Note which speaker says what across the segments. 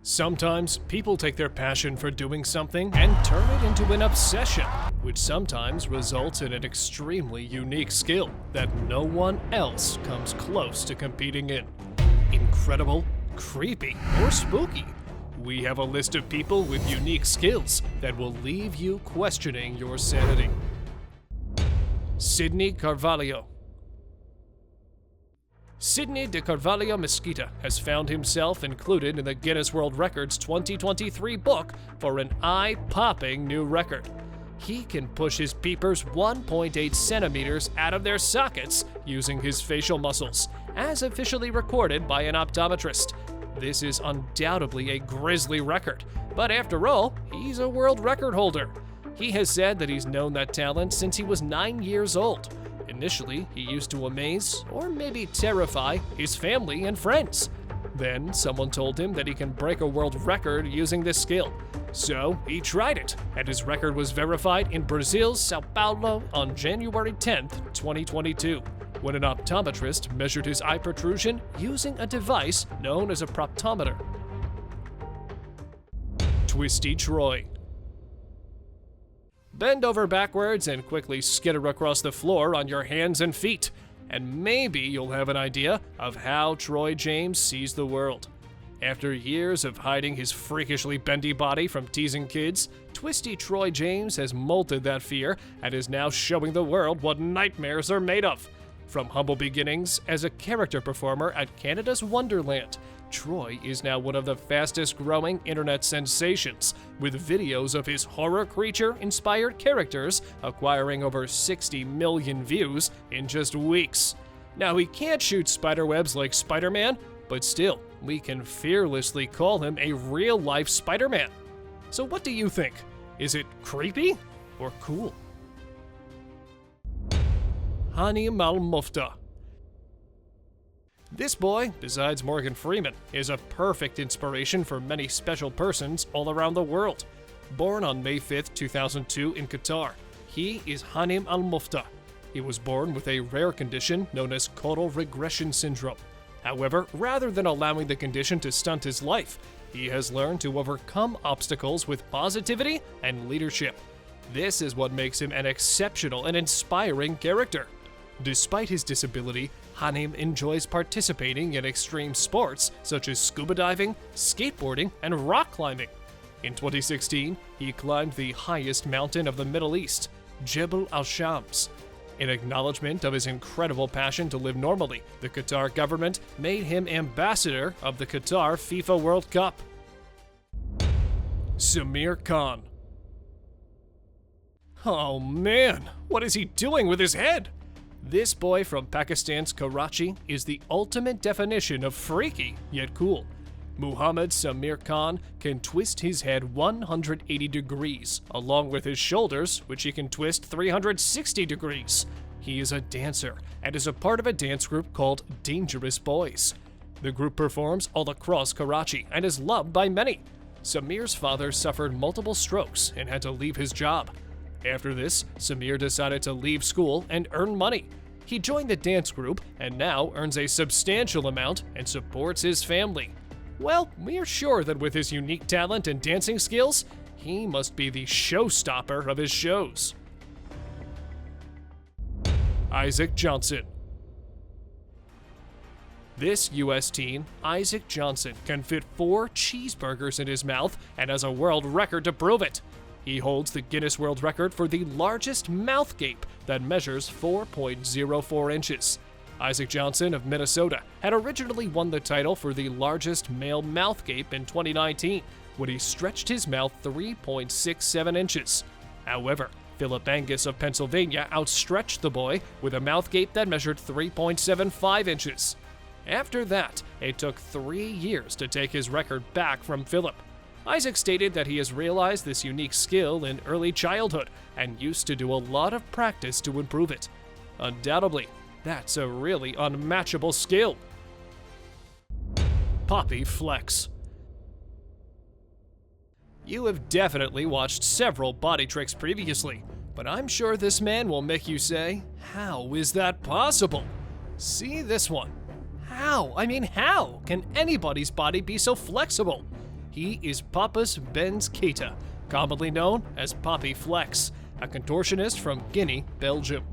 Speaker 1: Sometimes people take their passion for doing something and turn it into an obsession, which sometimes results in an extremely unique skill that no one else comes close to competing in. Incredible, creepy, or spooky. We have a list of people with unique skills that will leave you questioning your sanity. SIDNEY CARVALHO. SIDNEY de Carvalho Mesquita has found himself included in the Guinness World Records 2023 book for an eye-popping new record. He can push his peepers 1.8 centimeters out of their sockets using his facial muscles, as officially recorded by an optometrist. This is undoubtedly a grisly record, but after all, he's a world record holder. He has said that he's known that talent since he was 9 years old. Initially, he used to amaze, or maybe terrify, his family and friends. Then, someone told him that he can break a world record using this skill. So, he tried it, and his record was verified in Brazil's Sao Paulo on January 10th, 2022, when an optometrist measured his eye protrusion using a device known as a proptometer. Twisty Troy. Bend over backwards and quickly skitter across the floor on your hands and feet, and maybe you'll have an idea of how Troy James sees the world. After years of hiding his freakishly bendy body from teasing kids, Twisty Troy James has molded that fear and is now showing the world what nightmares are made of. From humble beginnings as a character performer at Canada's Wonderland, Troy is now one of the fastest-growing internet sensations, with videos of his horror creature-inspired characters acquiring over 60 million views in just weeks. Now, he can't shoot spiderwebs like Spider-Man, but still, we can fearlessly call him a real-life Spider-Man. So what do you think? Is it creepy or cool? Hanim Al-Mufta. This boy, besides Morgan Freeman, is a perfect inspiration for many special persons all around the world. Born on May 5, 2002 in Qatar, he is Hanim Al-Mufta. He was born with a rare condition known as caudal regression syndrome. However, rather than allowing the condition to stunt his life, he has learned to overcome obstacles with positivity and leadership. This is what makes him an exceptional and inspiring character. Despite his disability, Hanim enjoys participating in extreme sports such as scuba diving, skateboarding, and rock climbing. In 2016, he climbed the highest mountain of the Middle East, Jebel al-Shams. In acknowledgement of his incredible passion to live normally, the Qatar government made him ambassador of the Qatar FIFA World Cup. Samir Khan. Oh man, what is he doing with his head? This boy from Pakistan's Karachi is the ultimate definition of freaky, yet cool. Muhammad Samir Khan can twist his head 180 degrees, along with his shoulders, which he can twist 360 degrees. He is a dancer, and is a part of a dance group called Dangerous Boys. The group performs all across Karachi, and is loved by many. Samir's father suffered multiple strokes and had to leave his job. After this, Samir decided to leave school and earn money. He joined the dance group and now earns a substantial amount and supports his family. Well, we're sure that with his unique talent and dancing skills, he must be the showstopper of his shows. Isaac Johnson. This U.S. teen, Isaac Johnson, can fit 4 cheeseburgers in his mouth and has a world record to prove it. He holds the Guinness World Record for the largest mouth gape that measures 4.04 inches. Isaac Johnson of Minnesota had originally won the title for the largest male mouth gape in 2019, when he stretched his mouth 3.67 inches. However, Philip Angus of Pennsylvania outstretched the boy with a mouth gape that measured 3.75 inches. After that, it took 3 years to take his record back from Philip. Isaac stated that he has realized this unique skill in early childhood and used to do a lot of practice to improve it. Undoubtedly, that's a really unmatchable skill. PAPI Flex. You have definitely watched several body tricks previously, but I'm sure this man will make you say, how is that possible? See this one. How? I mean, how can anybody's body be so flexible? He is Pappas Benz Keita, commonly known as Papi Flex, a contortionist from Guinea, Belgium.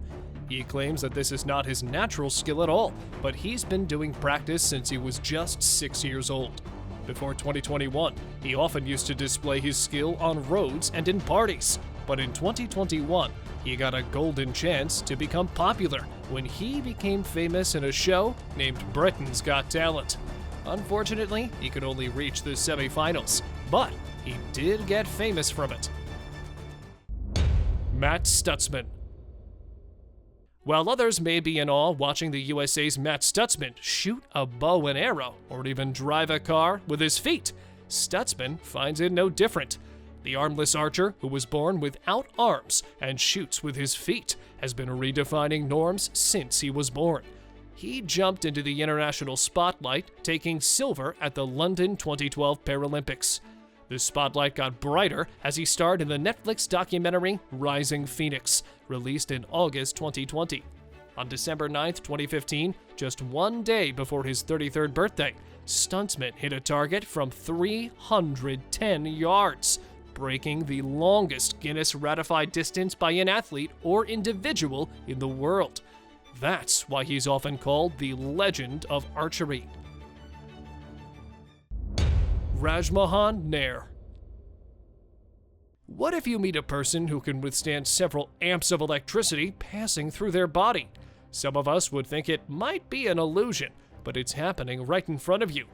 Speaker 1: He claims that this is not his natural skill at all, but he's been doing practice since he was just 6 years old. Before 2021, he often used to display his skill on roads and in parties, but in 2021, he got a golden chance to become popular when he became famous in a show named Britain's Got Talent. Unfortunately, he could only reach the semifinals, but he did get famous from it. Matt Stutzman. While others may be in awe watching the USA's Matt Stutzman shoot a bow and arrow or even drive a car with his feet, Stutzman finds it no different. The armless archer, who was born without arms and shoots with his feet, has been redefining norms since he was born. He jumped into the international spotlight, taking silver at the London 2012 Paralympics. The spotlight got brighter as he starred in the Netflix documentary Rising Phoenix, released in August 2020. On December 9, 2015, just one day before his 33rd birthday, Stutzman hit a target from 310 yards, breaking the longest Guinness ratified distance by an athlete or individual in the world. That's why he's often called the legend of archery. RAJMOHAN NAIR. What if you meet a person who can withstand several amps of electricity passing through their body? Some of us would think it might be an illusion, but it's happening right in front of you.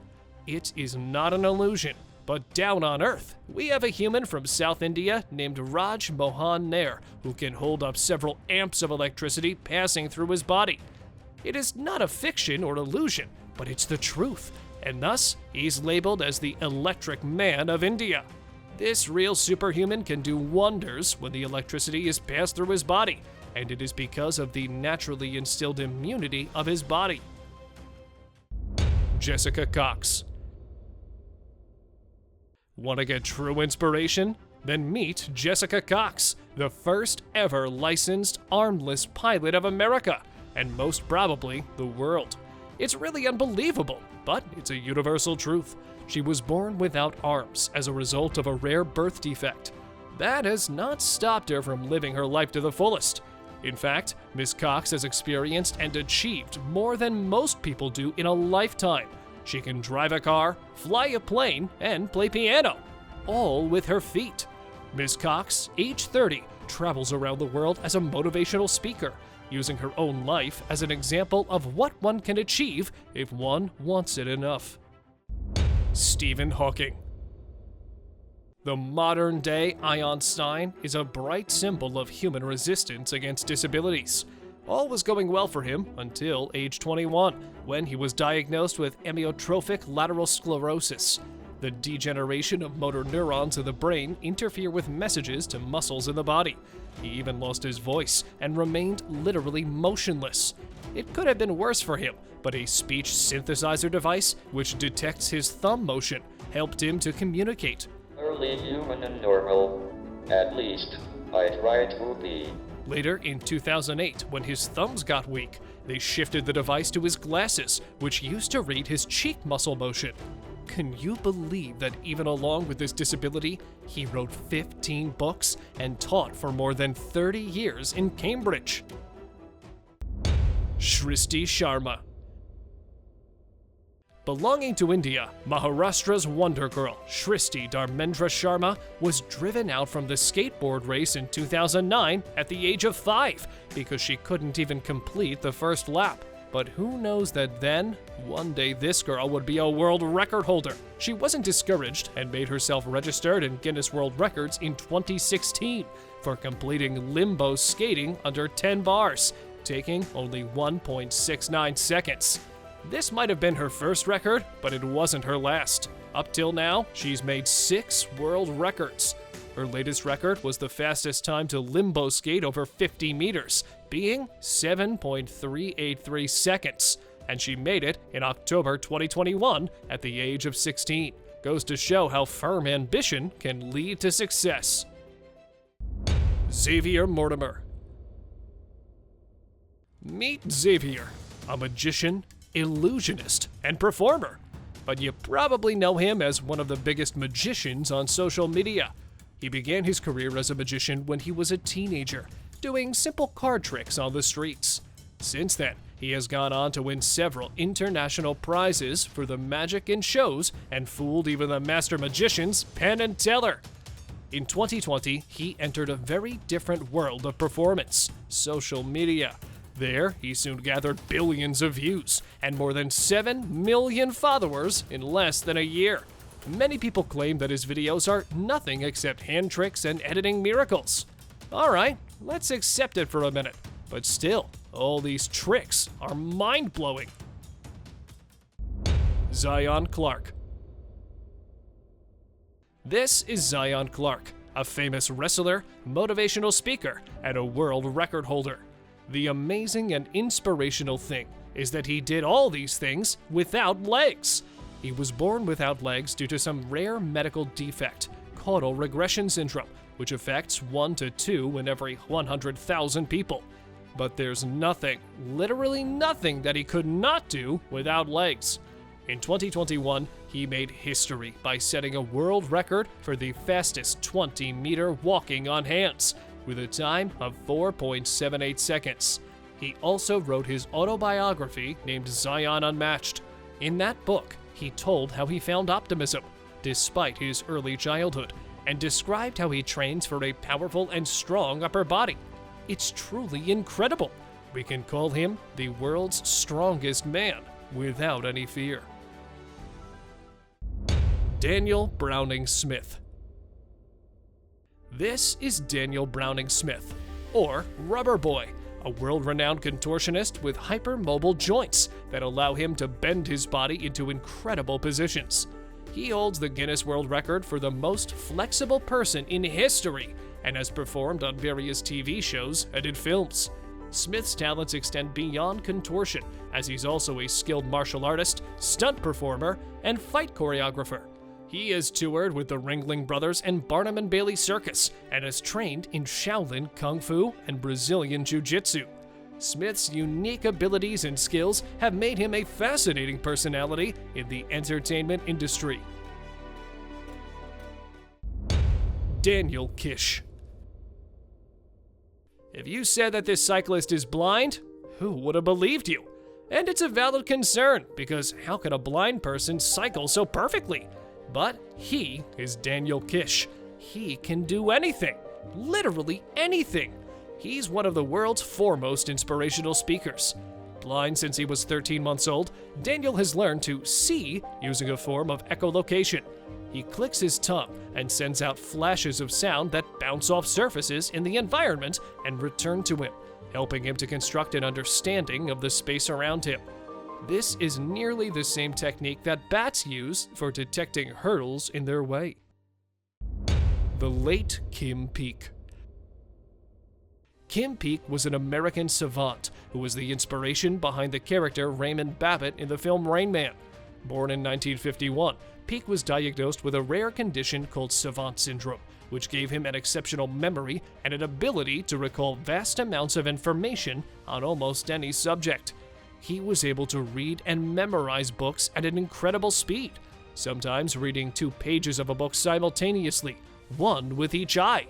Speaker 1: It is not an illusion, but down on Earth, we have a human from South India named RAJMOHAN NAIR who can hold up several amps of electricity passing through his body. It is not a fiction or illusion, but it's the truth, and thus he's labeled as the Electric Man of India. This real superhuman can do wonders when the electricity is passed through his body, and it is because of the naturally instilled immunity of his body. Jessica Cox. Want to get true inspiration? Then meet Jessica Cox, the first ever licensed armless pilot of America, and most probably the world. It's really unbelievable, but it's a universal truth. She was born without arms as a result of a rare birth defect. That has not stopped her from living her life to the fullest. In fact, Miss Cox has experienced and achieved more than most people do in a lifetime. She can drive a car, fly a plane, and play piano, all with her feet. Miss Cox, age 30, travels around the world as a motivational speaker, using her own life as an example of what one can achieve if one wants it enough. Stephen Hawking. The modern-day Einstein is a bright symbol of human resistance against disabilities. All was going well for him until age 21, when he was diagnosed with amyotrophic lateral sclerosis. The degeneration of motor neurons in the brain interfere with messages to muscles in the body. He even lost his voice and remained literally motionless. It could have been worse for him, but a speech synthesizer device, which detects his thumb motion, helped him to communicate.
Speaker 2: Early human and normal. At least, I try to be.
Speaker 1: Later, in 2008, when his thumbs got weak, they shifted the device to his glasses, which used to read his cheek muscle motion. Can you believe that even along with this disability, he wrote 15 books and taught for more than 30 years in Cambridge? SHRISTI Sharma. Belonging to India, Maharashtra's wonder girl, SHRISTI Dharmendra Sharma, was driven out from the skateboard race in 2009 at the age of 5 because she couldn't even complete the first lap. But who knows that then, one day this girl would be a world record holder. She wasn't discouraged and made herself registered in Guinness World Records in 2016 for completing limbo skating under 10 bars, taking only 1.69 seconds. This might have been her first record, but it wasn't her last. Up till now, she's made 6 world records. Her latest record was the fastest time to limbo skate over 50 meters, being 7.383 seconds, and she made it in October 2021 at the age of 16. Goes to show how firm ambition can lead to success. XAVIER Mortimer. Meet XAVIER, a magician, illusionist, and performer. but you probably know him as one of the biggest magicians on social media. He began his career as a magician when he was a teenager, doing simple card tricks on the streets. Since then, he has gone on to win several international prizes for the magic in shows and fooled even the master magicians Penn and Teller. In 2020, he entered a very different world of performance, social media. There, he soon gathered billions of views and more than 7 million followers in less than a year. Many people claim that his videos are nothing except hand tricks and editing miracles. Alright, let's accept it for a minute. But still, all these tricks are mind-blowing. Zion Clark. This is Zion Clark, a famous wrestler, motivational speaker, and a world record holder. The amazing and inspirational thing is that he did all these things without legs. He was born without legs due to some rare medical defect, caudal regression syndrome, which affects 1 to 2 in every 100,000 people. But there's nothing, literally nothing, that he could not do without legs. In 2021, he made history by setting a world record for the fastest 20-meter walking on hands, with a time of 4.78 seconds. He also wrote his autobiography named Zion Unmatched. In that book, he told how he found optimism, despite his early childhood, and described how he trains for a powerful and strong upper body. It's truly incredible. We can call him the world's strongest man without any fear. Daniel Browning Smith. This is Daniel Browning Smith, or Rubber Boy, a world-renowned contortionist with hypermobile joints that allow him to bend his body into incredible positions. He holds the Guinness World Record for the most flexible person in history and has performed on various TV shows and in films. Smith's talents extend beyond contortion, as he's also a skilled martial artist, stunt performer, and fight choreographer. He has toured with the Ringling Brothers and Barnum and Bailey Circus and has trained in Shaolin Kung Fu and Brazilian Jiu-Jitsu. Smith's unique abilities and skills have made him a fascinating personality in the entertainment industry. Daniel Kish. If you said that this cyclist is blind, who would have believed you? And it's a valid concern, because how can a blind person cycle so perfectly? But he is Daniel Kish. He can do anything, literally anything. He's one of the world's foremost inspirational speakers. Blind since he was 13 months old, Daniel has learned to see using a form of echolocation. He clicks his tongue and sends out flashes of sound that bounce off surfaces in the environment and return to him, helping him to construct an understanding of the space around him. This is nearly the same technique that bats use for detecting hurdles in their way. The late Kim Peek. Kim Peek was an American savant who was the inspiration behind the character Raymond Babbitt in the film Rain Man. Born in 1951, Peek was diagnosed with a rare condition called savant syndrome, which gave him an exceptional memory and an ability to recall vast amounts of information on almost any subject. He was able to read and memorize books at an incredible speed, sometimes reading 2 pages of a book simultaneously, one with each eye.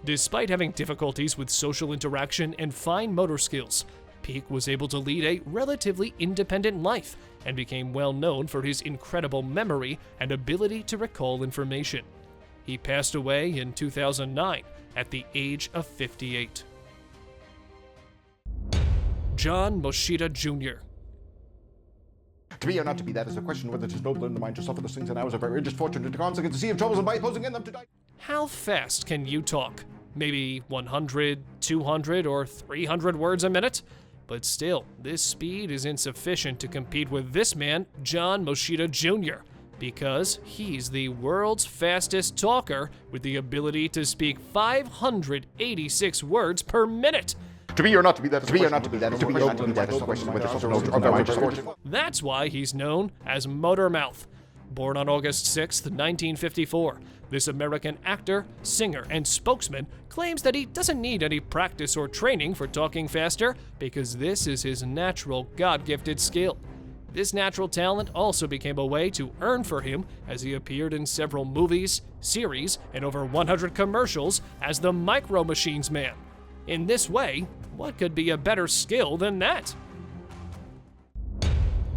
Speaker 1: Despite having difficulties with social interaction and fine motor skills, Peek was able to lead a relatively independent life and became well known for his incredible memory and ability to recall information. He passed away in 2009 at the age of 58. John Moshida Jr.
Speaker 3: To be or not to be, that is a question whether it is noble in the mind to suffer those things, and I was a very disfortunate to consequence to see of troubles and by opposing in them to die.
Speaker 1: How fast can you talk? Maybe 100, 200, or 300 words a minute? But still, this speed is insufficient to compete with this man, John Moshida Jr., because he's the world's fastest talker with the ability to speak 586 words per minute.
Speaker 3: To be or not to be, that is to be or not to be, that is to be or not to be, that is a question whether it is noble in the mind to suffer.
Speaker 1: That's why he's known as Motor Mouth. Born on August 6, 1954, this American actor, singer, and spokesman claims that he doesn't need any practice or training for talking faster because this is his natural, God-gifted skill. This natural talent also became a way to earn for him, as he appeared in several movies, series, and over 100 commercials as the Micro Machines Man. In this way, what could be a better skill than that?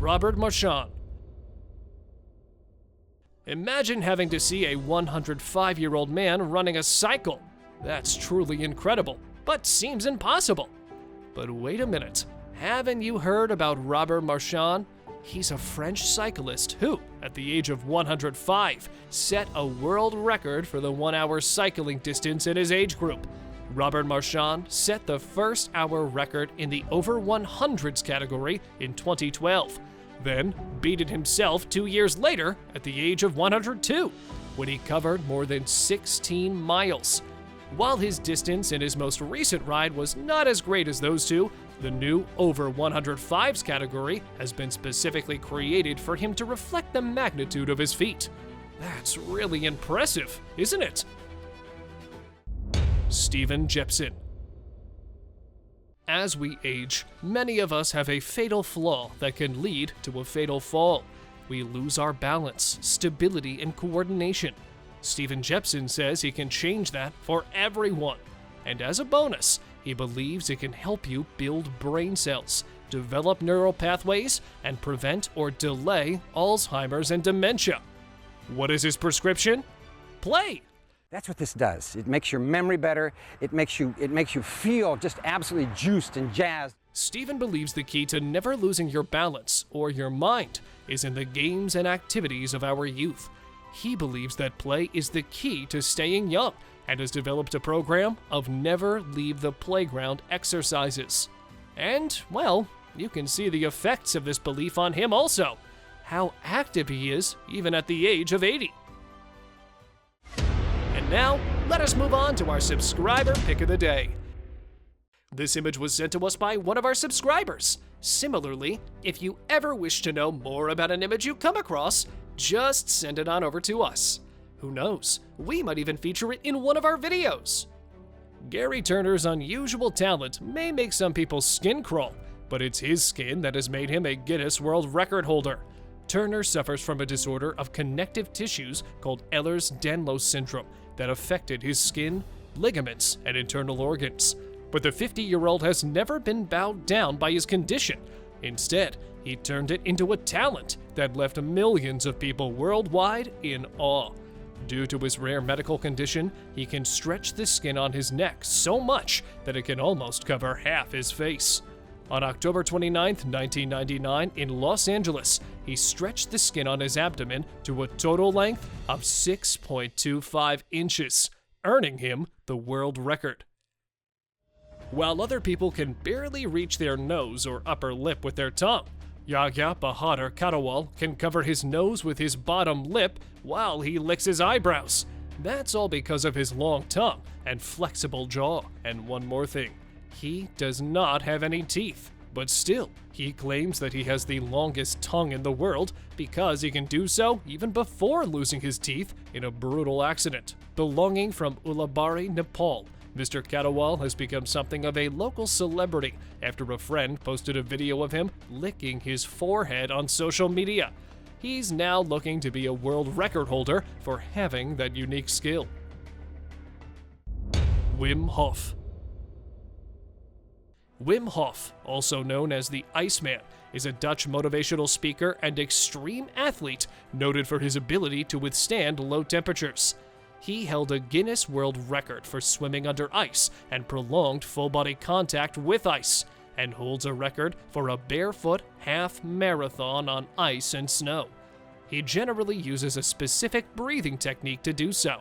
Speaker 1: Robert Marchand. Imagine having to see a 105-year-old man running a cycle. That's truly incredible, but seems impossible. But wait a minute, haven't you heard about Robert Marchand? He's a French cyclist who, at the age of 105, set a world record for the 1-hour cycling distance in his age group. Robert Marchand set the first hour record in the over 100s category in 2012, then beat it himself 2 years later at the age of 102, when he covered more than 16 miles. While his distance in his most recent ride was not as great as those two, the new over 105s category has been specifically created for him to reflect the magnitude of his feat. That's really impressive, isn't it? Stephen JEPSON. As we age, many of us have a fatal flaw that can lead to a fatal fall. We lose our balance, stability, and coordination. Stephen JEPSON says he can change that for everyone. And as a bonus, he believes it can help you build brain cells, develop neural pathways, and prevent or delay Alzheimer's and dementia. What is his prescription? Play!
Speaker 4: That's what this does. It makes your memory better. It makes you feel just absolutely juiced and jazzed.
Speaker 1: Stephen believes the key to never losing your balance or your mind is in the games and activities of our youth. He believes that play is the key to staying young and has developed a program of never leave the playground exercises. And, well, you can see the effects of this belief on him also. How active he is, even at the age of 80. And now, let us move on to our subscriber pick of the day. This image was sent to us by one of our subscribers. Similarly, if you ever wish to know more about an image you come across, just send it on over to us. Who knows, we might even feature it in one of our videos. Gary Turner's unusual talent may make some people's skin crawl, but it's his skin that has made him a Guinness World Record holder. Turner suffers from a disorder of connective tissues called Ehlers-Danlos syndrome that affected his skin, ligaments, and internal organs. But the 50-year-old has never been bowed down by his condition. Instead, he turned it into a talent that left millions of people worldwide in awe. Due to his rare medical condition, he can stretch the skin on his neck so much that it can almost cover half his face. On October 29, 1999, in Los Angeles, he stretched the skin on his abdomen to a total length of 6.25 inches, earning him the world record. While other people can barely reach their nose or upper lip with their tongue, Yahya Bahadur Katawal can cover his nose with his bottom lip while he licks his eyebrows. That's all because of his long tongue and flexible jaw. And one more thing, he does not have any teeth. But still, he claims that he has the longest tongue in the world because he can do so even before losing his teeth in a brutal accident. Belonging from Ulabari, Nepal, Mr. Katawal has become something of a local celebrity after a friend posted a video of him licking his forehead on social media. He's now looking to be a world record holder for having that unique skill. Wim Hof. Wim Hof, also known as the Iceman, is a Dutch motivational speaker and extreme athlete noted for his ability to withstand low temperatures. He held a Guinness World Record for swimming under ice and prolonged full-body contact with ice, and holds a record for a barefoot half marathon on ice and snow. He generally uses a specific breathing technique to do so.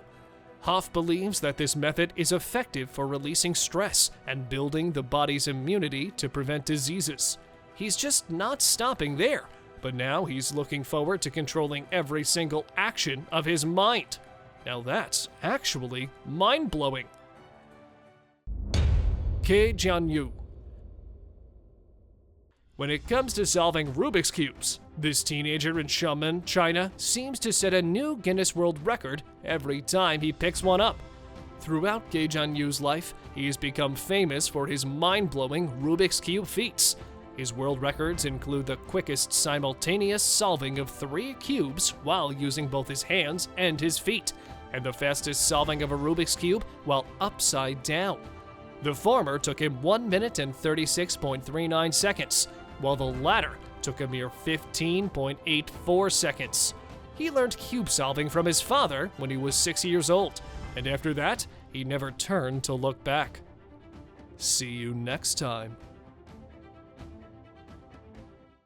Speaker 1: Hof believes that this method is effective for releasing stress and building the body's immunity to prevent diseases. He's just not stopping there, but now he's looking forward to controlling every single action of his mind. Now that's actually mind-blowing. Ke Jianyu. When it comes to solving Rubik's Cubes, this teenager in Xiamen, China, seems to set a new Guinness World Record every time he picks one up. Throughout Ke Jianyu's life, he has become famous for his mind-blowing Rubik's Cube feats. His world records include the quickest simultaneous solving of 3 cubes while using both his hands and his feet, and the fastest solving of a Rubik's Cube while upside down. The former took him 1 minute and 36.39 seconds, while the latter took a mere 15.84 seconds. He learned cube solving from his father when he was 6 years old, and after that, he never turned to look back. See you next time.